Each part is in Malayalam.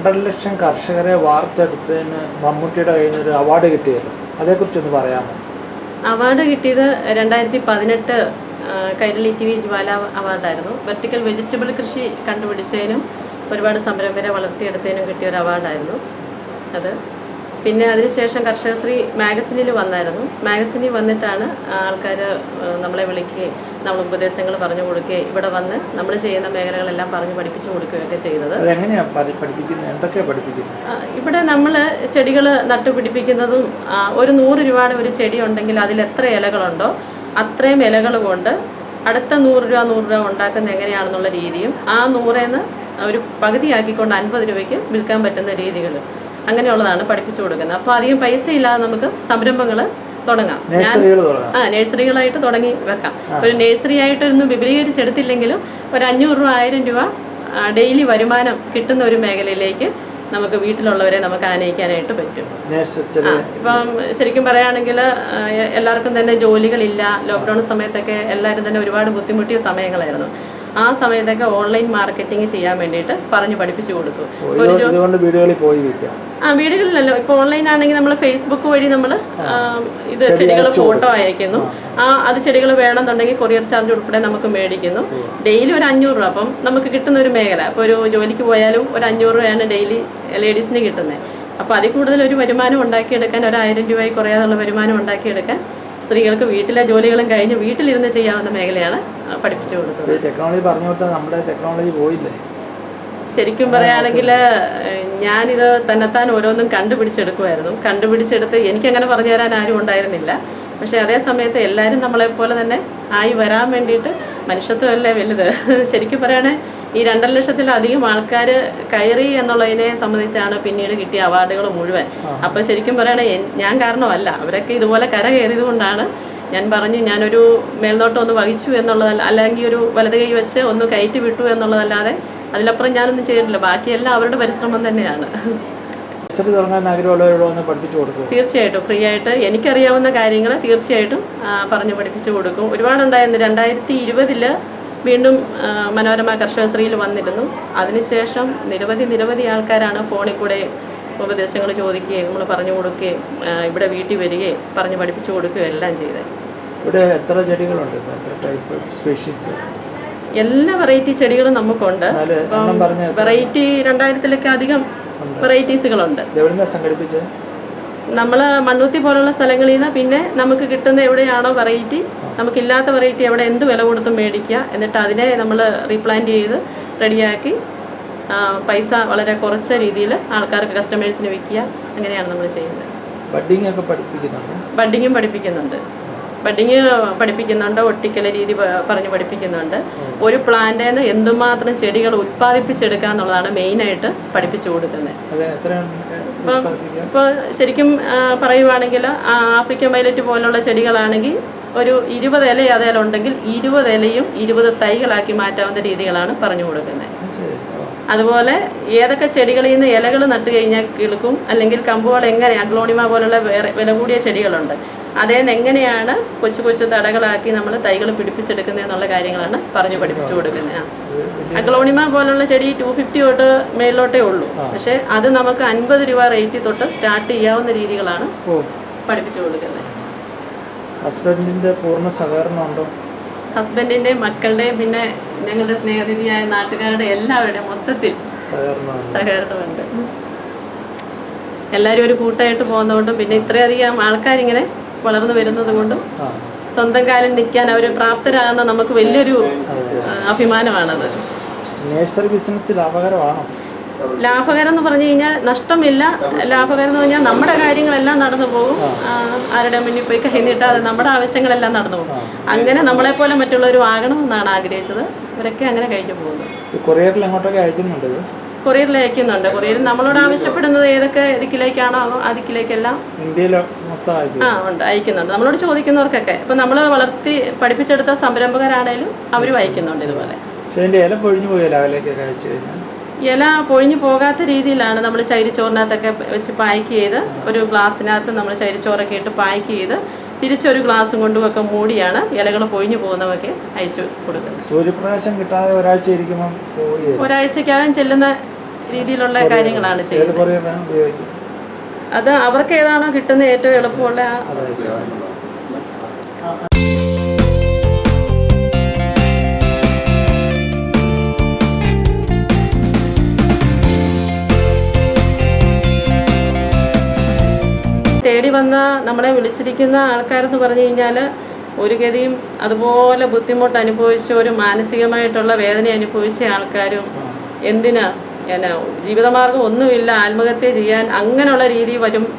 2.5 ലക്ഷം കർഷകരെ വാർത്തെടുത്തതിന് മമ്മൂട്ടിയുടെ കയ്യിൽ നിന്ന് ഒരു അവാർഡ് കിട്ടിയല്ലോ, അതേക്കുറിച്ചൊന്ന് പറയാമോ? അവാർഡ് കിട്ടിയത് 2018 കൈരളി TV ജ്വാല അവാർഡായിരുന്നു. വെർട്ടിക്കൽ വെജിറ്റബിൾ കൃഷി കണ്ടുപിടിച്ചതിനും ഒരുപാട് സംരംഭരെ വളർത്തിയെടുത്തതിനും കിട്ടിയ ഒരു അവാർഡായിരുന്നു അത്. പിന്നെ അതിനുശേഷം കർഷകശ്രീ മാഗസിനിൽ വന്നായിരുന്നു. മാഗസിനിൽ വന്നിട്ടാണ് ആൾക്കാർ നമ്മളെ വിളിക്കുകയും നമ്മൾ ഉപദേശങ്ങൾ പറഞ്ഞു കൊടുക്കുകയും ഇവിടെ വന്ന് നമ്മൾ ചെയ്യുന്ന മേഖലകളെല്ലാം പറഞ്ഞ് പഠിപ്പിച്ചു കൊടുക്കുകയൊക്കെ ചെയ്തത്. ഇവിടെ നമ്മൾ ചെടികൾ നട്ടുപിടിപ്പിക്കുന്നതും ഒരു 100 രൂപയുടെ ഒരു ചെടി ഉണ്ടെങ്കിൽ അതിൽ എത്ര ഇലകളുണ്ടോ അത്രയും ഇലകൾ കൊണ്ട് അടുത്ത 100 രൂപ ഉണ്ടാക്കുന്നത് എങ്ങനെയാണെന്നുള്ള രീതിയും ആ 100-ന്ന് ഒരു പകുതിയാക്കിക്കൊണ്ട് 50 രൂപയ്ക്ക് വിൽക്കാൻ പറ്റുന്ന രീതികൾ അങ്ങനെയുള്ളതാണ് പഠിപ്പിച്ചു കൊടുക്കുന്നത്. അപ്പോൾ അധികം പൈസ ഇല്ലാതെ നമുക്ക് സംരംഭങ്ങൾ തുടങ്ങാം. നഴ്സറികളായിട്ട് തുടങ്ങി വെക്കാം. ഒരു നഴ്സറി ആയിട്ടൊന്നും വിപുലീകരിച്ചെടുത്തില്ലെങ്കിലും ഒരു 500 രൂപ 1000 രൂപ ഡെയിലി വരുമാനം കിട്ടുന്ന ഒരു മേഖലയിലേക്ക് നമുക്ക് വീട്ടിലുള്ളവരെ നമുക്ക് ആനയിക്കാനായിട്ട് പറ്റും. ഇപ്പം ശരിക്കും പറയുകയാണെങ്കിൽ എല്ലാവർക്കും തന്നെ ജോലികളില്ല. ലോക്ക്ഡൗൺ സമയത്തൊക്കെ എല്ലാവരും തന്നെ ഒരുപാട് ബുദ്ധിമുട്ടിയ സമയങ്ങളായിരുന്നു. ആ സമയത്തൊക്കെ ഓൺലൈൻ മാർക്കറ്റിംഗ് ചെയ്യാൻ വേണ്ടിയിട്ട് പറഞ്ഞ് പഠിപ്പിച്ചു കൊടുത്തു. വീടുകളിലല്ലോ, ഇപ്പോൾ ഓൺലൈൻ ആണെങ്കിൽ നമ്മൾ ഫേസ്ബുക്ക് വഴി നമ്മൾ ഇത് ചെടികൾ ഫോട്ടോ അയക്കുന്നു. അത് ചെടികൾ വേണമെന്നുണ്ടെങ്കിൽ കൊറിയർ ചാർജ് ഉൾപ്പെടെ നമുക്ക് മേടിക്കുന്നു. ഡെയിലി ഒരു 500 രൂപ. അപ്പം നമുക്ക് കിട്ടുന്ന ഒരു മേഖല, അപ്പോൾ ഒരു ജോലിക്ക് പോയാലും ഒരു 500 രൂപയാണ് ഡെയിലി ലേഡീസിന് കിട്ടുന്നത്. അപ്പോൾ അതിൽ കൂടുതൽ ഒരു വരുമാനം ഉണ്ടാക്കിയെടുക്കാൻ, ഒരു 1000 രൂപയിൽ കുറയാതുള്ള വരുമാനം ഉണ്ടാക്കിയെടുക്കാൻ സ്ത്രീകൾക്ക് വീട്ടിലെ ജോലികളും കഴിഞ്ഞ് വീട്ടിലിരുന്ന് ചെയ്യാവുന്ന മേഖലയാണ് പഠിപ്പിച്ചു കൊടുത്തത്. ടെക്നോളജി പറഞ്ഞു കൊടുത്താൽ നമ്മുടെ ടെക്നോളജി പോയില്ലേ? ശരിക്കും പറയുകയാണെങ്കിൽ ഞാനിത് തന്നെത്താൻ ഓരോന്നും കണ്ടുപിടിച്ചെടുക്കുമായിരുന്നു. കണ്ടുപിടിച്ചെടുത്ത് എനിക്കങ്ങനെ പറഞ്ഞു തരാൻ ആരും ഉണ്ടായിരുന്നില്ല. പക്ഷേ അതേ സമയത്ത് എല്ലാവരും നമ്മളെപ്പോലെ തന്നെ ആയി വരാൻ വേണ്ടിയിട്ട് മനുഷ്യത്വമല്ലേ വലുത്. ശരിക്കും പറയുകയാണെങ്കിൽ ഈ 2.5 ലക്ഷത്തിലധികം ആൾക്കാർ കയറി എന്നുള്ളതിനെ സംബന്ധിച്ചാണ് പിന്നീട് കിട്ടിയ അവാർഡുകൾ മുഴുവൻ. അപ്പോൾ ശരിക്കും പറയുകയാണെങ്കിൽ ഞാൻ കാരണമല്ല, അവരൊക്കെ ഇതുപോലെ കര കയറിയത് കൊണ്ടാണ്. ഞാൻ പറഞ്ഞു ഞാനൊരു മേൽനോട്ടം ഒന്ന് വഹിച്ചു എന്നുള്ളതല്ല, അല്ലെങ്കിൽ ഒരു വലത് കൈ വെച്ച് ഒന്ന് കയറ്റി വിട്ടു എന്നുള്ളതല്ലാതെ അതിലപ്പുറം ഞാനൊന്നും ചെയ്തിട്ടില്ല. ബാക്കിയെല്ലാം അവരുടെ പരിശ്രമം തന്നെയാണ്. തീർച്ചയായിട്ടും ഫ്രീ ആയിട്ട് എനിക്കറിയാവുന്ന കാര്യങ്ങൾ തീർച്ചയായിട്ടും പറഞ്ഞ് പഠിപ്പിച്ചു കൊടുക്കും. ഒരുപാടുണ്ടായിരുന്നു. 2020 വീണ്ടും മനോരമ കർഷകശ്രീയിൽ വന്നിരുന്നു. അതിനുശേഷം നിരവധി ആൾക്കാരാണ് ഫോണിൽ കൂടെ ഉപദേശങ്ങൾ ചോദിക്കുകയും നമ്മൾ പറഞ്ഞു കൊടുക്കുകയും ഇവിടെ വീട്ടിൽ വരികയും പറഞ്ഞ് പഠിപ്പിച്ചു കൊടുക്കുകയും എല്ലാം ചെയ്തത്. ഇവിടെ എത്ര ചെടികളുണ്ട്? എത്ര ടൈപ്പ് സ്പീഷീസ്? എല്ലാ വെറൈറ്റി ചെടികളും നമുക്കുണ്ട്. വെറൈറ്റി 2000-ലൊക്കെ അധികം വെറൈറ്റീസുകളുണ്ട്. നമ്മൾ മണ്ണൂത്തി പോലുള്ള സ്ഥലങ്ങളിൽ നിന്ന് പിന്നെ നമുക്ക് കിട്ടുന്ന എവിടെയാണോ വെറൈറ്റി, നമുക്കില്ലാത്ത വെറൈറ്റി എവിടെ എന്ത് വില കൊടുത്തും മേടിക്കുക. എന്നിട്ട് അതിനെ നമ്മൾ റീപ്ലാന്റ് ചെയ്ത് റെഡിയാക്കി പൈസ വളരെ കുറച്ച രീതിയിൽ ആൾക്കാർക്ക് കസ്റ്റമേഴ്സിന് വിൽക്കുക. അങ്ങനെയാണ് നമ്മൾ ചെയ്യുന്നത്. ബഡ്ഡിങ്ങും പഠിപ്പിക്കുന്നുണ്ട്. ഒട്ടിക്കൽ രീതി പറഞ്ഞ് പഠിപ്പിക്കുന്നുണ്ട്. ഒരു പ്ലാന്റിൽ നിന്ന് എന്തുമാത്രം ചെടികൾ ഉത്പാദിപ്പിച്ചെടുക്കുക എന്നുള്ളതാണ് മെയിനായിട്ട് പഠിപ്പിച്ചു കൊടുക്കുന്നത്. ഇപ്പോൾ ശരിക്കും പറയുവാണെങ്കിൽ ആഫ്രിക്കൻ വയലറ്റ് പോലുള്ള ചെടികളാണെങ്കിൽ ഒരു 20 ഇല അതിലുണ്ടെങ്കിൽ 20 ഇലയും 20 തൈകളാക്കി മാറ്റാവുന്ന രീതികളാണ് പറഞ്ഞു കൊടുക്കുന്നത്. അതുപോലെ ഏതൊക്കെ ചെടികളിൽ നിന്ന് ഇലകൾ നട്ട് കഴിഞ്ഞാൽ കിളുക്കും, അല്ലെങ്കിൽ കമ്പുകൾ എങ്ങനെ അഗ്ലോണിമ പോലുള്ള വില കൂടിയ ചെടികളുണ്ട്, അതേന്ന് എങ്ങനെയാണ് കൊച്ചു തടകളാക്കി നമ്മൾ തൈകൾ പിടിപ്പിച്ചെടുക്കുന്നത് എന്നുള്ള കാര്യങ്ങളാണ് പറഞ്ഞു പഠിപ്പിച്ചു കൊടുക്കുന്നത്. അഗ്ലോണിമ പോലുള്ള ചെടി 250 തൊട്ട് മേളിലോട്ടേ ഉള്ളൂ. പക്ഷേ അത് നമുക്ക് 50 രൂപ റേറ്റ് തൊട്ട് സ്റ്റാർട്ട് ചെയ്യാവുന്ന രീതികളാണ് പഠിപ്പിച്ചു കൊടുക്കുന്നത്. ഹസ്ബൻഡിൻ്റെ പൂർണ്ണ സഹകരണം ഉണ്ടോ? ഹസ്ബൻഡിൻ്റെ, മക്കളുടെയും പിന്നെ ഞങ്ങളുടെ സ്നേഹനിധിയായ നാട്ടുകാരുടെ എല്ലാവരുടെയും മൊത്തത്തിൽ സഹകരണമുണ്ട്. എല്ലാവരും ഒരു കൂട്ടായിട്ട് പോകുന്നതുകൊണ്ടും പിന്നെ ഇത്രയധികം ആൾക്കാരിങ്ങനെ വളർന്നു വരുന്നത് കൊണ്ടും സ്വന്തം കാലിൽ നിൽക്കാൻ അവർ പ്രാപ്തരാകുന്ന നമുക്ക് വലിയൊരു അഭിമാനമാണത്. Nursery business ലാഭകരമാണോ? ലാഭകരം എന്ന് പറഞ്ഞു കഴിഞ്ഞാൽ നഷ്ടമില്ല. ലാഭകരം എന്ന് പറഞ്ഞാൽ നമ്മുടെ കാര്യങ്ങളെല്ലാം നടന്നു പോകും. ആരുടെ മുന്നിൽ പോയി കൈ നീട്ടാതെ നമ്മുടെ ആവശ്യങ്ങളെല്ലാം നടന്നു പോകും. അങ്ങനെ നമ്മളെപ്പോലെ മറ്റുള്ളവരും ആകണമെന്നാണ് ആഗ്രഹിച്ചത്. അവരൊക്കെ അങ്ങനെ കഴിഞ്ഞു പോകുന്നു. കൊറിയറിൽ അങ്ങോട്ടൊക്കെ അയക്കുന്നുണ്ട്. കൊറിയറിൽ അയക്കുന്നുണ്ട്. കൊറിയറിൽ നമ്മളോട് ആവശ്യപ്പെടുന്നത് ഏതൊക്കെ ദിക്കിലേക്കാണോ ആ ദിക്കിലേക്കെല്ലാം ഉണ്ട് അയക്കുന്നുണ്ട്. നമ്മളോട് ചോദിക്കുന്നവർക്കൊക്കെ ഇപ്പം നമ്മൾ വളർത്തി പഠിപ്പിച്ചെടുത്ത സംരംഭകരാണേലും അവരും അയക്കുന്നുണ്ട് ഇതുപോലെ. ഇല പൊഴിഞ്ഞു പോകാത്ത രീതിയിലാണ് നമ്മൾ ചകിരിച്ചോറിനകത്തൊക്കെ വെച്ച് പാക്ക് ചെയ്ത് ഒരു ഗ്ലാസ്സിനകത്ത് നമ്മൾ ചകിരിച്ചോറൊക്കെ ഇട്ട് പാക്ക് ചെയ്ത് തിരിച്ചൊരു ഗ്ലാസും കൊണ്ടുമൊക്കെ മൂടിയാണ് ഇലകൾ പൊഴിഞ്ഞു പോകുന്നവർക്ക് അയച്ചു കൊടുക്കുന്നത്. സൂര്യപ്രകാശം കിട്ടാതെ ഒരാഴ്ചക്കകം ചെല്ലുന്ന രീതിയിലുള്ള കാര്യങ്ങളാണ് ഏത് ചെയ്യുന്നത്. കൊറിയർ ഉപയോഗിക്കും? അത് അവർക്ക് ഏതാണോ കിട്ടുന്ന ഏറ്റവും എളുപ്പമുള്ള തേടി വന്ന നമ്മളെ വിളിച്ചിരിക്കുന്ന ആൾക്കാരെന്ന് പറഞ്ഞു കഴിഞ്ഞാൽ ഒരു ഗതിയും അതുപോലെ ബുദ്ധിമുട്ട് അനുഭവിച്ച ഒരു മാനസികമായിട്ടുള്ള വേദന അനുഭവിച്ച ആൾക്കാരും എന്തിനാ ജീവിതമാർഗം ഒന്നുമില്ല ആത്മഹത്യ ചെയ്യാൻ അങ്ങനെയുള്ള രീതി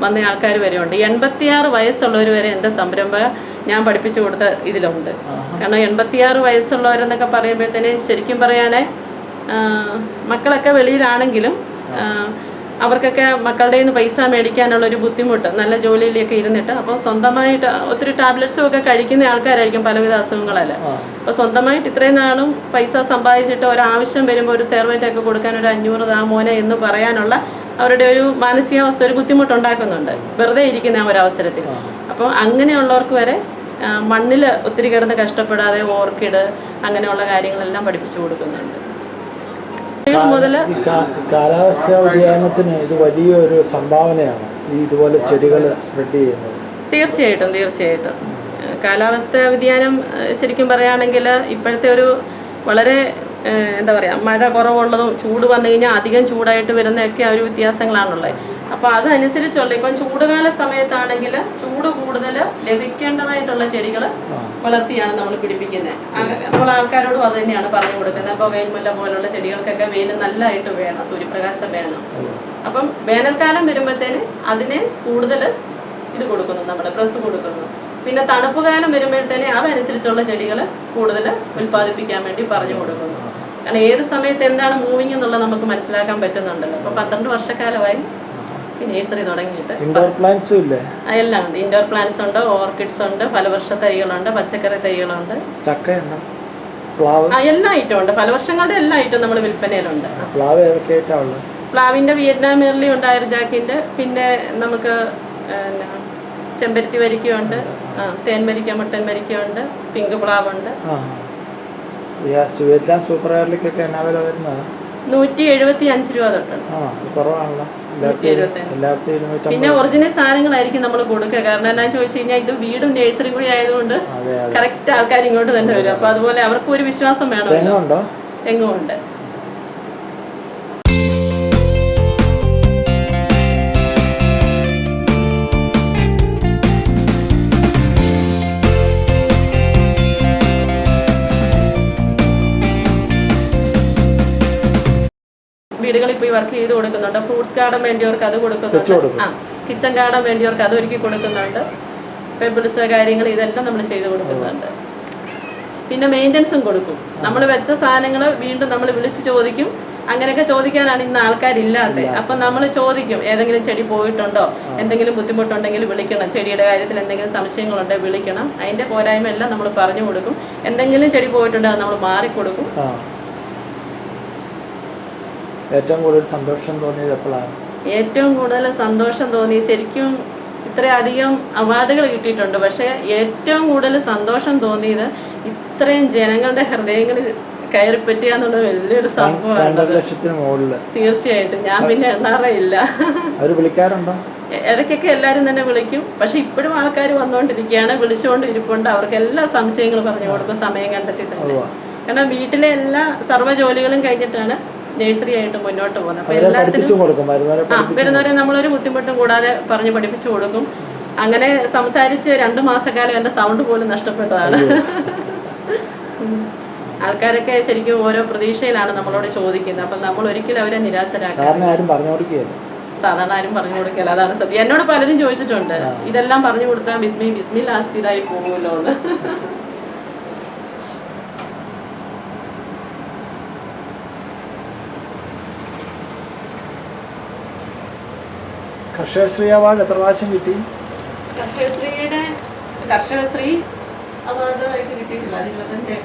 വന്ന ആൾക്കാർ വരെ ഉണ്ട്. 86 വയസ്സുള്ളവർ വരെ എൻ്റെ സംരംഭം ഞാൻ പഠിപ്പിച്ചു കൊടുത്ത ഇതിലുണ്ട്. കാരണം 86 വയസ്സുള്ളവരെന്നൊക്കെ പറയുമ്പോഴത്തേനും ശരിക്കും പറയുകയാണെ മക്കളൊക്കെ വെളിയിലാണെങ്കിലും അവർക്കൊക്കെ മക്കളുടെ നിന്ന് പൈസ മേടിക്കാനുള്ളൊരു ബുദ്ധിമുട്ട്, നല്ല ജോലിയിലൊക്കെ ഇരുന്നിട്ട് അപ്പോൾ സ്വന്തമായിട്ട് ഒത്തിരി ടാബ്ലറ്റ്സും ഒക്കെ കഴിക്കുന്ന ആൾക്കാരായിരിക്കും പലവിധ അസുഖങ്ങളല്ല. അപ്പോൾ സ്വന്തമായിട്ട് ഇത്രയും നാളും പൈസ സമ്പാദിച്ചിട്ട് ഒരാവശ്യം വരുമ്പോൾ ഒരു സെർവൻ്റൊക്കെ കൊടുക്കാൻ ഒരു 500 താ മോനെ എന്ന് പറയാനുള്ള അവരുടെ ഒരു മാനസികാവസ്ഥ ഒരു ബുദ്ധിമുട്ടുണ്ടാക്കുന്നുണ്ട് വെറുതെ ഇരിക്കുന്ന ആ ഒരവസരത്തിൽ. അപ്പോൾ അങ്ങനെയുള്ളവർക്ക് വരെ മണ്ണിൽ ഒത്തിരി കിടന്ന് കഷ്ടപ്പെടാതെ ഓർക്കിഡ് അങ്ങനെയുള്ള കാര്യങ്ങളെല്ലാം പഠിപ്പിച്ചു കൊടുക്കുന്നുണ്ട്. കാലാവസ്ഥാ വ്യതിയാനത്തിന് ഇത് വലിയൊരു സംഭാവനയാണ് ഈ ഇതുപോലെ ചെടികൾ സ്പ്രെഡ് ചെയ്യുന്നത്. തീർച്ചയായിട്ടും കാലാവസ്ഥാ വ്യതിയാനം ശരിക്കും പറയുകയാണെങ്കിൽ ഇപ്പോഴത്തെ ഒരു വളരെ എന്താ പറയുക മഴ കുറവുള്ളതും ചൂട് വന്നു കഴിഞ്ഞാൽ അധികം ചൂടായിട്ട് വരുന്നതൊക്കെ ആ ഒരു വ്യത്യാസങ്ങളാണുള്ളത്. അപ്പോൾ അതനുസരിച്ചുള്ള ഇപ്പം ചൂടുകാല സമയത്താണെങ്കിൽ ചൂട് കൂടുതൽ ലഭിക്കേണ്ടതായിട്ടുള്ള ചെടികൾ വളർത്തിയാണ് നമ്മൾ പിടിപ്പിക്കുന്നത്. നമ്മൾ ആൾക്കാരോടും അത് തന്നെയാണ് പറഞ്ഞു കൊടുക്കുന്നത്. ബൊഗൈൻവില്ല പോലുള്ള ചെടികൾക്കൊക്കെ വെയിൽ നല്ലതായിട്ട് വേണം, സൂര്യപ്രകാശം വേണം. അപ്പം വേനൽക്കാലം വരുമ്പോഴത്തേന് അതിന് കൂടുതൽ ഇത് കൊടുക്കുന്നു, നമ്മൾ പ്രസ് കൊടുക്കുന്നു. പിന്നെ തണുപ്പ് കാലം വരുമ്പോഴത്തേനെ അതനുസരിച്ചുള്ള ചെടികൾ കൂടുതൽ ഉൽപ്പാദിപ്പിക്കാൻ വേണ്ടി പറഞ്ഞു കൊടുക്കുന്നു. കാരണം ഏത് സമയത്ത് എന്താണ് മൂവിങ് എന്നുള്ളത് നമുക്ക് മനസ്സിലാക്കാൻ പറ്റുന്നുണ്ടല്ലോ. അപ്പോൾ 12 വർഷക്കാലമായി നഴ്സറി തുടങ്ങിയിട്ട്. ഇൻഡോർ പ്ലാന്റ്സും ഇല്ലേ? എല്ലാം ഉണ്ട്. ഇൻഡോർ പ്ലാന്റ്സ് ഉണ്ട്, ഓർക്കിഡ്സ് ഉണ്ട്, ഫലവൃക്ഷ തൈകളുണ്ട്, പച്ചക്കറി തൈകളുണ്ട്, ചക്കയുണ്ട്, പ്ലാവ്, എല്ലാ ഐറ്റവും ഉണ്ട്. ഫലവൃക്ഷങ്ങളുടെ എല്ലാ ഐറ്റവും നമ്മൾ വിൽപ്പനയിലുണ്ട്. പ്ലാവ് ഏതൊക്കെയായിട്ടാണ് ഉള്ളത്? പ്ലാവിൻ്റെ വിയറ്റ്നാം മെർലി ഉണ്ട്, അയർജാക്കിൻ്റെ, പിന്നെ നമുക്ക് ചെമ്പരത്തി വരിക്കയുണ്ട്, തേൻമരിക്ക, മുട്ടൻ മരിക്കയുണ്ട്, പിങ്ക് പ്ലാവുണ്ട്. വിയറ്റ്നാം സൂപ്പർ എയർലിക്കൊക്കെ എന്നാ വില വരുന്നത്? 175 രൂപ തൊട്ടുണ്ട്. കുറവാണല്ലോ. പിന്നെ ഒറിജിനൽ സാധനങ്ങളായിരിക്കും നമ്മൾ കൊടുക്കുക. കാരണം എന്നാ ചോദിച്ചു കഴിഞ്ഞാൽ ഇത് വീടും നഴ്സറിയും കൂടി ആയതുകൊണ്ട് കറക്റ്റ് ആൾക്കാർ ഇങ്ങോട്ട് തന്നെ വരും. അപ്പൊ അതുപോലെ അവർക്ക് ഒരു വിശ്വാസം വേണമല്ലോ. തെങ്ങുണ്ട്. വീടുകളിൽ പോയി വർക്ക് ചെയ്ത് കൊടുക്കുന്നുണ്ട്. ഫ്രൂട്ട്സ് ഗാർഡൻ വേണ്ടിയവർക്ക് അത് കൊടുക്കുന്നുണ്ട്. കിച്ചൺ ഗാർഡൻ വേണ്ടിയവർക്ക് അത് ഒരുക്കി കൊടുക്കുന്നുണ്ട്. പെബിൾസ് കാര്യങ്ങൾ ഇതെല്ലാം നമ്മൾ ചെയ്ത് കൊടുക്കുന്നുണ്ട്. പിന്നെ മെയിൻ്റനൻസും കൊടുക്കും. നമ്മൾ വെച്ച സാധനങ്ങൾ വീണ്ടും നമ്മൾ വിളിച്ച് ചോദിക്കും. അങ്ങനെയൊക്കെ ചോദിക്കാനാണ് ഇന്ന് ആൾക്കാരില്ലാത്തത്. അപ്പം നമ്മൾ ചോദിക്കും, ഏതെങ്കിലും ചെടി പോയിട്ടുണ്ടോ, എന്തെങ്കിലും ബുദ്ധിമുട്ടുണ്ടെങ്കിൽ വിളിക്കണം, ചെടിയുടെ കാര്യത്തിൽ എന്തെങ്കിലും സംശയങ്ങളുണ്ടെങ്കിൽ വിളിക്കണം. അതിൻ്റെ പോരായ്മ എല്ലാം നമ്മൾ പറഞ്ഞു കൊടുക്കും. എന്തെങ്കിലും ചെടി പോയിട്ടുണ്ടോ അത് നമ്മൾ മാറിക്കൊടുക്കും. ഏറ്റവും കൂടുതൽ സന്തോഷം തോന്നിയത് എപ്പോഴാണ്? ഏറ്റവും കൂടുതൽ സന്തോഷം തോന്നി ശരിക്കും ഇത്രയധികം അവാർഡുകൾ കിട്ടിയിട്ടുണ്ട്. പക്ഷേ ഏറ്റവും കൂടുതൽ സന്തോഷം തോന്നിയത് ഇത്രയും ജനങ്ങളുടെ ഹൃദയങ്ങളിൽ കയറി പറ്റുക എന്നുള്ള വലിയൊരു സംഭവമാണ്. തീർച്ചയായിട്ടും ഞാൻ പിന്നെ എണ്ണാറേയില്ല. ഇടയ്ക്കൊക്കെ എല്ലാവരും തന്നെ വിളിക്കും. പക്ഷെ ഇപ്പോഴും ആൾക്കാർ വന്നുകൊണ്ടിരിക്കുകയാണ്, വിളിച്ചുകൊണ്ട് ഇരിപ്പുണ്ട്. അവർക്ക് എല്ലാ സംശയങ്ങളും പറഞ്ഞു കൊടുക്കും സമയം കണ്ടെത്തി തന്നെ. കാരണം വീട്ടിലെ എല്ലാ സർവ്വ ജോലികളും കഴിഞ്ഞിട്ടാണ് നഴ്സറി ആയിട്ട് മുന്നോട്ട് പോകുന്നത്. അപ്പോൾ എല്ലാത്തിനും വരുന്നവരെ നമ്മളൊരു ബുദ്ധിമുട്ടും കൂടാതെ പറഞ്ഞ് പഠിപ്പിച്ചു കൊടുക്കും. അങ്ങനെ സംസാരിച്ച് 2 മാസക്കാലം എൻ്റെ സൗണ്ട് പോലും നഷ്ടപ്പെട്ടതാണ്. ആൾക്കാരൊക്കെ ശരിക്കും ഓരോ പ്രതീക്ഷയിലാണ് നമ്മളോട് ചോദിക്കുന്നത്. അപ്പം നമ്മൾ ഒരിക്കലും അവരെ നിരാശരാക്കാൻ സാധാരണ ആരും പറഞ്ഞു കൊടുക്കില്ല. അതാണ് സത്യം. എന്നോട് പലരും ചോദിച്ചിട്ടുണ്ട്, ഇതെല്ലാം പറഞ്ഞു കൊടുത്താൽ ബിസ്മി ലാസ്റ്റ് ഇതായി പോകുമല്ലോ എന്ന്. കർഷകശ്രീ അവാർഡ് എത്ര പ്രാവശ്യം കിട്ടി? കർഷകശ്രീ അവാർഡ് ആയിട്ട് കിട്ടിയിട്ടില്ല. 25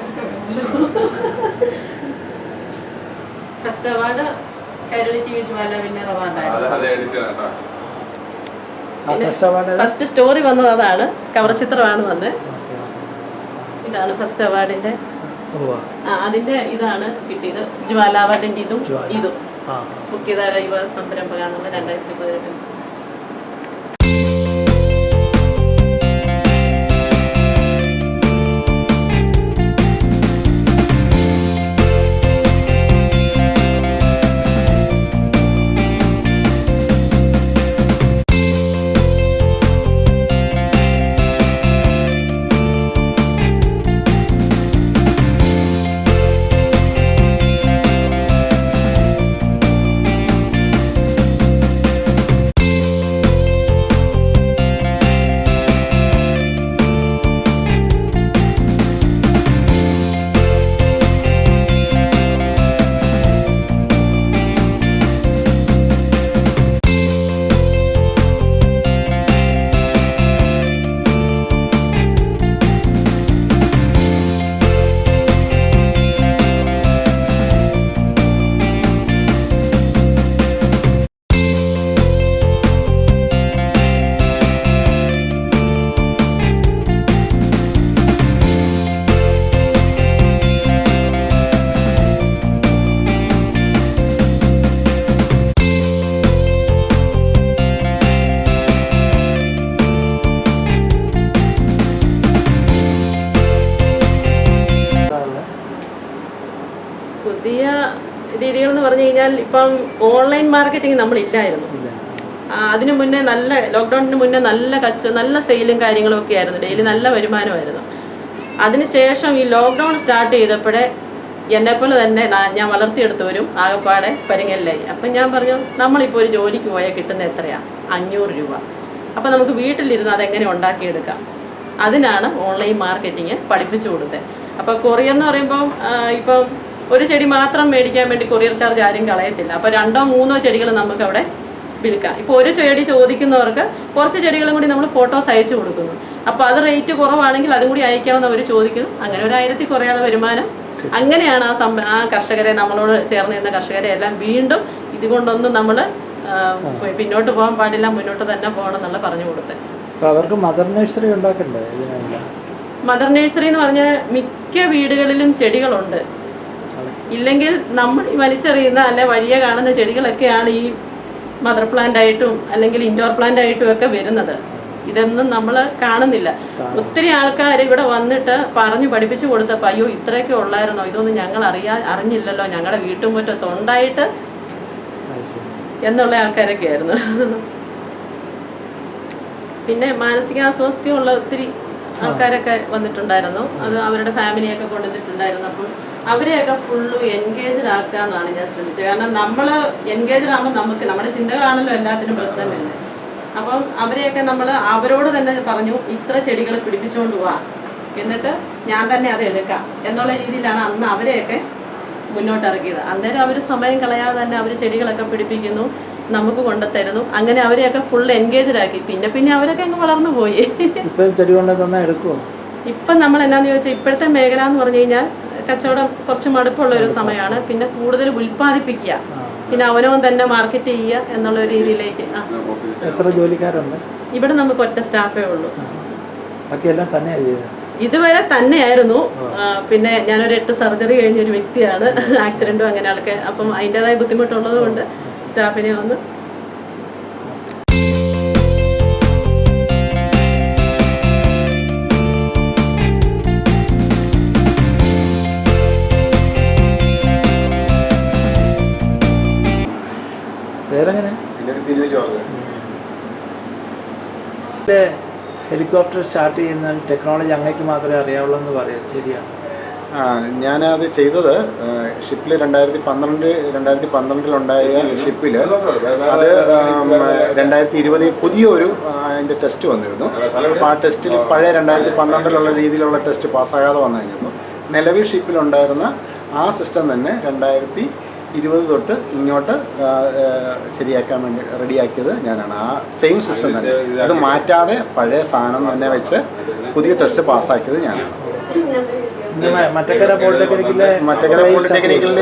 ഫസ്റ്റ് അവാർഡ് കൈരളി TV ജ്വാല വിന്നർ അവാർഡായിരുന്നു. ഫസ്റ്റ് സ്റ്റോറി വന്നത് അതാണ്, കവർ ചിത്രമാണ് വന്നത്. ഇതാണ് ഫസ്റ്റ് അവാർഡിന്റെ. അതിന്റെ ഇതാണ് കിട്ടിയത്. ജ്വാല അവാർഡിന്റെ ഇതും ബുക്ക് ചെയ്ത യുവ സംരംഭക എന്നുള്ള 2018. പുതിയ രീതികൾ എന്ന് പറഞ്ഞു കഴിഞ്ഞാൽ ഇപ്പം ഓൺലൈൻ മാർക്കറ്റിംഗ് നമ്മളില്ലായിരുന്നു. അതിനു മുന്നേ ലോക്ക്ഡൗണിന് മുന്നേ നല്ല സെയിലും കാര്യങ്ങളും ഒക്കെ ആയിരുന്നു. ഡെയിലി നല്ല വരുമാനമായിരുന്നു. അതിനുശേഷം ഈ ലോക്ക്ഡൗൺ സ്റ്റാർട്ട് ചെയ്തപ്പോഴേ എന്നെപ്പോലെ തന്നെ ഞാൻ വളർത്തിയെടുത്തവരും ആകെപ്പാടെ പരിങ്ങലിലായി. അപ്പം ഞാൻ പറഞ്ഞു, നമ്മളിപ്പോൾ ഒരു ജോലിക്ക് പോയാൽ കിട്ടുന്ന എത്രയാണ്? 500 രൂപ. അപ്പോൾ നമുക്ക് വീട്ടിലിരുന്ന് അതെങ്ങനെ ഉണ്ടാക്കിയെടുക്കാം? അതിനാണ് ഓൺലൈൻ മാർക്കറ്റിങ് പഠിപ്പിച്ചു കൊടുത്തത്. അപ്പോൾ കൊറിയർ എന്ന് പറയുമ്പം ഇപ്പം ഒരു ചെടി മാത്രം മേടിക്കാൻ വേണ്ടി കൊറിയർ ചാർജ് ആരും കളയത്തില്ല. അപ്പോൾ 2 or 3 ചെടികൾ നമുക്ക് അവിടെ വിൽക്കാം. ഇപ്പോൾ ഒരു ചെടി ചോദിക്കുന്നവർക്ക് കുറച്ച് ചെടികളും കൂടി നമ്മൾ ഫോട്ടോസ് അയച്ചു കൊടുക്കുന്നു. അപ്പോൾ അത് റേറ്റ് കുറവാണെങ്കിൽ അതും കൂടി അയക്കാമെന്ന് അവർ ചോദിക്കുന്നു. അങ്ങനെ ഒരു 1000 കുറയാതെ വരുമാനം. അങ്ങനെയാണ് ആ കർഷകരെ, നമ്മളോട് ചേർന്ന് നിന്ന കർഷകരെ എല്ലാം വീണ്ടും ഇതുകൊണ്ടൊന്നും നമ്മൾ പിന്നോട്ട് പോകാൻ പാടില്ല, മുന്നോട്ട് തന്നെ പോകണം എന്നുള്ള പറഞ്ഞു കൊടുത്തത്. അവർക്ക് മദർ നഴ്സറി ഉണ്ടാക്കണ്ടേ? മദർ നഴ്സറി എന്ന് പറഞ്ഞാൽ മിക്ക വീടുകളിലും ചെടികളുണ്ട്. ഇല്ലെങ്കിൽ നമ്മൾ ഈ വലിച്ചെറിയുന്ന അല്ലെ വഴിയെ കാണുന്ന ചെടികളൊക്കെയാണ് ഈ മദർ പ്ലാന്റ് ആയിട്ടും അല്ലെങ്കിൽ ഇൻഡോർ പ്ലാന്റ് ആയിട്ടും ഒക്കെ വരുന്നത്. ഇതൊന്നും നമ്മൾ കാണുന്നില്ല. ഒത്തിരി ആൾക്കാർ ഇവിടെ വന്നിട്ട് പറഞ്ഞു പഠിപ്പിച്ചു കൊടുത്തപ്പോൾ അയ്യോ ഇത്രയൊക്കെ ഉള്ളായിരുന്നോ, ഇതൊന്നും ഞങ്ങൾ അറിഞ്ഞില്ലല്ലോ, ഞങ്ങളുടെ വീട്ടുമുറ്റത്തുണ്ടായിട്ട് എന്നുള്ള ആൾക്കാരൊക്കെ ആയിരുന്നു. പിന്നെ മാനസികാസ്വാസ്ഥ്യമുള്ള ഒത്തിരി ആൾക്കാരൊക്കെ വന്നിട്ടുണ്ടായിരുന്നു. അത് അവരുടെ ഫാമിലിയൊക്കെ കൊണ്ടുവന്നിട്ടുണ്ടായിരുന്നു. അപ്പം അവരെയൊക്കെ ഫുള്ള് എൻഗേജ്ഡ് ആക്കുക എന്നാണ് ഞാൻ ശ്രമിച്ചത്. കാരണം നമ്മൾ എൻഗേജ്ഡ് ആകുമ്പോൾ നമുക്ക് നമ്മുടെ ചിന്തകളാണല്ലോ എല്ലാത്തിനും പ്രശ്നം വരുന്നത്. അപ്പം അവരെയൊക്കെ നമ്മൾ അവരോട് തന്നെ പറഞ്ഞു, ഇത്ര ചെടികൾ പിടിപ്പിച്ചുകൊണ്ട് പോവാ, എന്നിട്ട് ഞാൻ തന്നെ അത് എടുക്കാം എന്നുള്ള രീതിയിലാണ് അന്ന് അവരെയൊക്കെ മുന്നോട്ടിറക്കിയത്. അന്നേരം അവർ സമയം കളയാതെ തന്നെ അവർ ചെടികളൊക്കെ പിടിപ്പിക്കുന്നു, നമുക്ക് കൊണ്ടുത്തരുന്നു. അങ്ങനെ അവരെയൊക്കെ ഫുൾ എൻഗേജ്ഡ് ആക്കി. പിന്നെ അവരൊക്കെ അങ്ങ് വളർന്നു പോയി. ഇപ്പം നമ്മൾ എന്നാന്ന് ചോദിച്ചാൽ ഇപ്പോഴത്തെ മേഖല എന്ന് പറഞ്ഞു കഴിഞ്ഞാൽ കച്ചവടം കുറച്ച് മടുപ്പുള്ള ഒരു സമയമാണ്. പിന്നെ കൂടുതൽ ഉൽപ്പാദിപ്പിക്കുക, പിന്നെ അവനവൻ തന്നെ മാർക്കറ്റ് ചെയ്യുക എന്നുള്ള രീതിയിലേക്ക്. എത്ര ജോലിക്കാരുണ്ട് ഇവിടെ? നമുക്ക് ഒറ്റ സ്റ്റാഫേ ഉള്ളൂ. ഇതുവരെ തന്നെയായിരുന്നു. പിന്നെ ഞാനൊരു 8 സർജറി കഴിഞ്ഞൊരു വ്യക്തിയാണ്. ആക്സിഡൻറ്റും അങ്ങനെയൊക്കെ. അപ്പം അതിൻ്റെതായ ബുദ്ധിമുട്ടുള്ളത് കൊണ്ട് സ്റ്റാഫിനെ വന്ന് ഹെലികോപ്റ്റർ സ്റ്റാർട്ട് ചെയ്യുന്ന ടെക്നോളജി അങ്ങേക്ക് മാത്രമേ അറിയാവുള്ളൂ എന്ന് പറയാം, ശരിയാണ്? ഞാനത് ചെയ്തത് ഷിപ്പിൽ 2012-2012 ഷിപ്പിൽ അത് 2020 പുതിയൊരു അതിൻ്റെ ടെസ്റ്റ് വന്നിരുന്നു. അപ്പോൾ ആ ടെസ്റ്റിൽ പഴയ 2012 രീതിയിലുള്ള ടെസ്റ്റ് പാസ്സാകാതെ വന്നു കഴിഞ്ഞപ്പോൾ നിലവിൽ ഷിപ്പിലുണ്ടായിരുന്ന ആ സിസ്റ്റം തന്നെ 2020 തൊട്ട് ഇങ്ങോട്ട് ശരിയാക്കാൻ വേണ്ടി റെഡിയാക്കിയത് ഞാനാണ്. ആ സെയിം സിസ്റ്റം തന്നെ, അത് മാറ്റാതെ പഴയ സാധനം തന്നെ വെച്ച് പുതിയ ടെസ്റ്റ് പാസ്സാക്കിയത് ഞാനാണ്. മറ്റക്കര പോളിടെക്നിക്കലിൽ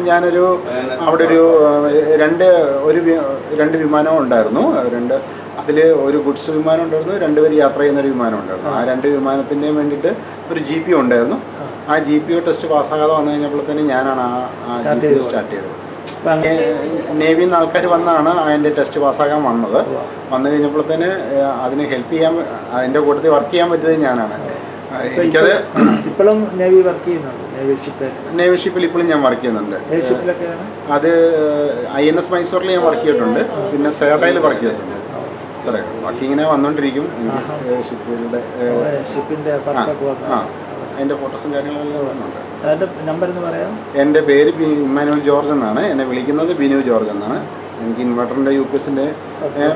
ഞാനൊരു അവിടെ രണ്ട് വിമാനവും ഉണ്ടായിരുന്നു. അതിൽ ഒരു ഗുഡ്സ് വിമാനം ഉണ്ടായിരുന്നു, 2 പേര് യാത്ര ചെയ്യുന്നൊരു വിമാനം ഉണ്ടായിരുന്നു. ആ 2 വിമാനത്തിൻ്റെയും വേണ്ടിയിട്ട് ഒരു GPO ഉണ്ടായിരുന്നു. ആ GPO ടെസ്റ്റ് പാസ്സാകാതെ വന്നു കഴിഞ്ഞപ്പോൾ തന്നെ ഞാനാണ് ആ GPO സ്റ്റാർട്ട് ചെയ്തത്. നേവിയിൽ നിന്ന് ആൾക്കാർ വന്നാണ് അതിൻ്റെ ടെസ്റ്റ് പാസ്സാക്കാൻ വന്നത്. വന്നു കഴിഞ്ഞപ്പോഴത്തേന് അതിന് ഹെൽപ്പ് ചെയ്യാൻ അതിൻ്റെ കൂട്ടത്തിൽ വർക്ക് ചെയ്യാൻ പറ്റിയത് ഞാനാണ്. എനിക്കത് ഇപ്പോഴും നേവി വർക്ക് ചെയ്യുന്നുണ്ട്. നേവി ഷിപ്പിൽ ഇപ്പോഴും ഞാൻ വർക്ക് ചെയ്യുന്നുണ്ട്. അത് INS മൈസൂറിൽ ഞാൻ വർക്ക് ചെയ്തിട്ടുണ്ട്, പിന്നെ സേറയിൽ വർക്ക് ചെയ്തിട്ടുണ്ട്. സാറേ ബാക്കി ഇങ്ങനെ വന്നുകൊണ്ടിരിക്കും ഷിപ്പിൻ്റെ അതിൻ്റെ ഫോട്ടോസും കാര്യങ്ങളെല്ലാം വരുന്നുണ്ട്. നമ്പർ എന്ന് പറയാം. എൻ്റെ പേര് ഇമ്മാനുവൽ ജോർജ് എന്നാണ്. എന്നെ വിളിക്കുന്നത് ബിനു ജോർജ് എന്നാണ്. എനിക്ക് ഇൻവെർട്ടറിൻ്റെ UPSൻ്റെ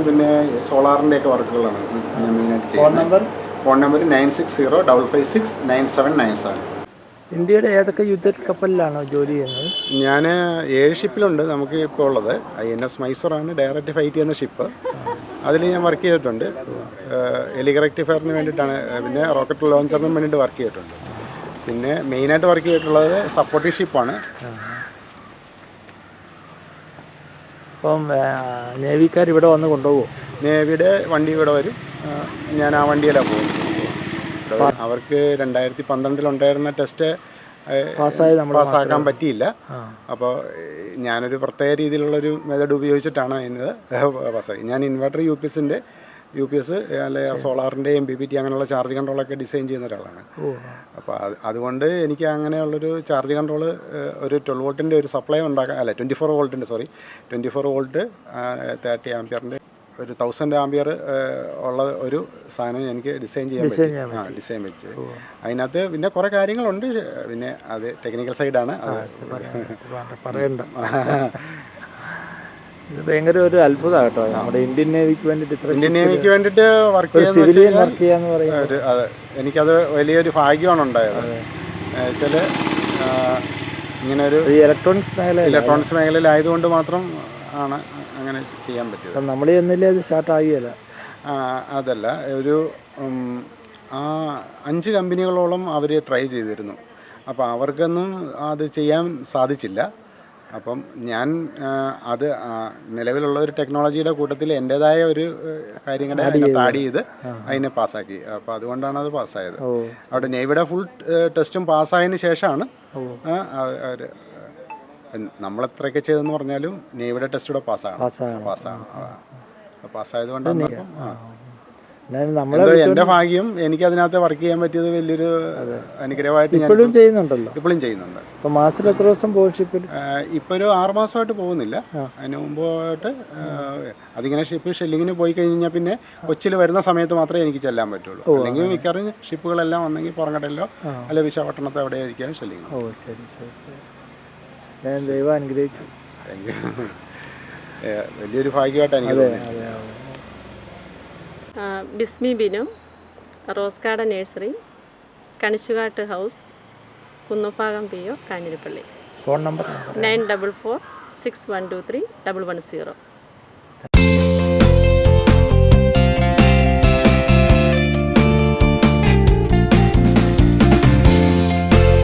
പിന്നെ സോളാറിൻ്റെ ഒക്കെ വർക്കുകളാണ് ഞാൻ മെയിനായിട്ട് ചെയ്യുന്നത്. Phone number 9605569797. ഇന്ത്യയുടെ ഏതൊക്കെ യുദ്ധക്കപ്പലിലാണോ ജോലി ചെയ്യുന്നത്? ഞാൻ 7 ഷിപ്പിലുണ്ട് നമുക്ക് ഇപ്പോൾ ഉള്ളത്. INS മൈസൂറാണ് ഡയറക്റ്റ് ഫൈറ്റ് ചെയ്യുന്ന ഷിപ്പ്. അതിൽ ഞാൻ വർക്ക് ചെയ്തിട്ടുണ്ട്. ഹെലിക് റെക്ടിഫയറിന് വേണ്ടിയിട്ടാണ്, പിന്നെ റോക്കറ്റ് ലോഞ്ചറിനും വേണ്ടിയിട്ട് വർക്ക് ചെയ്തിട്ടുണ്ട്. പിന്നെ മെയിനായിട്ട് വർക്ക് ചെയ്തിട്ടുള്ളത് സപ്പോർട്ടിംഗ് ഷിപ്പാണ്. അപ്പം നേവിക്കാർ ഇവിടെ വന്ന് കൊണ്ടുപോകുമോ? നേവിയുടെ വണ്ടി ഇവിടെ വരും, ഞാൻ ആ വണ്ടിയിലാണ് പോകും. അവർക്ക് 2012 ഉണ്ടായിരുന്ന ടെസ്റ്റ് പാസ്സാക്കാൻ പറ്റിയില്ല. അപ്പോൾ ഞാനൊരു പ്രത്യേക രീതിയിലുള്ളൊരു മെത്തേഡ് ഉപയോഗിച്ചിട്ടാണ് അതിന് പാസ്സാക്കി. ഞാൻ ഇൻവെർട്ടർ UPS അല്ലെ സോളാറിൻ്റെ MPPT അങ്ങനെയുള്ള ചാർജ് കൺട്രോളൊക്കെ ഡിസൈൻ ചെയ്യുന്ന ഒരാളാണ്. അപ്പോൾ അതുകൊണ്ട് എനിക്ക് അങ്ങനെയുള്ളൊരു ചാർജ് കൺട്രോൾ ഒരു 12 വോൾട്ടിൻ്റെ ഒരു സപ്ലൈ ഉണ്ടാക്കാൻ, അല്ല 24 വോൾട്ട് 30 ആംപിയറിൻ്റെ ഒരു 1000 ആംപിയർ ഉള്ള ഒരു സാധനം എനിക്ക് ഡിസൈൻ ഡിസൈൻ വെച്ച്. അതിനകത്ത് പിന്നെ കുറേ കാര്യങ്ങളുണ്ട്, പിന്നെ അത് ടെക്നിക്കൽ സൈഡാണ്. പറയണ്ട. ഇത് ഭയങ്കര ഒരു അത്ഭുതമാണ് കേട്ടോ. നമ്മുടെ ഇന്ത്യൻ നേവിക്ക് വേണ്ടിയിട്ട് വർക്ക് ചെയ്യാന്ന് പറയുന്നത് അതെ, എനിക്കത് വലിയൊരു ഭാഗ്യമാണ് ഉണ്ടായത്. വെച്ചാൽ ഇങ്ങനെ ഒരു ഇലക്ട്രോണിക്സ് മേഖലയിലായതുകൊണ്ട് മാത്രം ആണ് അങ്ങനെ ചെയ്യാൻ പറ്റിയത്. നമ്മൾ ചെന്നില്ലേ അത് സ്റ്റാർട്ട് ആകിയല്ല. അതല്ല, ഒരു 5 കമ്പനികളോളം അവർ ട്രൈ ചെയ്തിരുന്നു. അപ്പോൾ അവർക്കൊന്നും അത് ചെയ്യാൻ സാധിച്ചില്ല. അപ്പം ഞാൻ അത് നിലവിലുള്ള ഒരു ടെക്നോളജിയുടെ കൂട്ടത്തിൽ എൻ്റേതായ ഒരു കാര്യങ്ങളെ അതിനകത്ത് ആഡ് ചെയ്ത് അതിനെ പാസ്സാക്കി. അപ്പോൾ അതുകൊണ്ടാണ് അത് പാസ്സായത്. അവിടെ നേവിയുടെ ഫുൾ ടെസ്റ്റും പാസ്സായതിന് ശേഷമാണ് അവർ നമ്മളെത്രയൊക്കെ ചെയ്തെന്ന് പറഞ്ഞാലും നേവിയുടെ ടെസ്റ്റൂടെ പാസ്സായത് കൊണ്ടാണ്. എൻ്റെ ഭാഗ്യം എനിക്ക് അതിനകത്ത് വർക്ക് ചെയ്യാൻ പറ്റിയത് വലിയൊരു അനുഗ്രഹമായിട്ട് ഇപ്പോഴും ചെയ്യുന്നുണ്ടല്ലോ. ഇപ്പോഴും ചെയ്യുന്നുണ്ട്. ഇപ്പോൾ മാസത്തിൽ എത്ര ദിവസം പോകും ഷിപ്പിൽ? ഇപ്പോൾ ഒരു 6 മാസമായിട്ട് പോകുന്നില്ല. അതിന് മുമ്പായിട്ട് അതിങ്ങനെ ഷിപ്പ് ഷെല്ലിങ്ങിന് പോയി കഴിഞ്ഞാൽ പിന്നെ കൊച്ചിയിൽ വരുന്ന സമയത്ത് മാത്രമേ എനിക്ക് ചെല്ലാൻ പറ്റുള്ളൂ. അല്ലെങ്കിൽ മിക്കവാറും ഷിപ്പുകളെല്ലാം വന്നെങ്കിൽ പുറംകടലിലോ അല്ലെ വിശാഖപട്ടണത്തോ എവിടെ ആയിരിക്കും ഷെല്ലിങ്. ശരി. ഞാൻ ദൈവം അനുഗ്രഹിച്ചു. Thank you. വലിയൊരു ഭാഗ്യമായിട്ടാണ് എനിക്ക് തോന്നിയത്. Bismi Binu, rose garden nursery, Kanichukattu house, Kunnuppakam PO, Kanjirappally. Phone number 9446123110.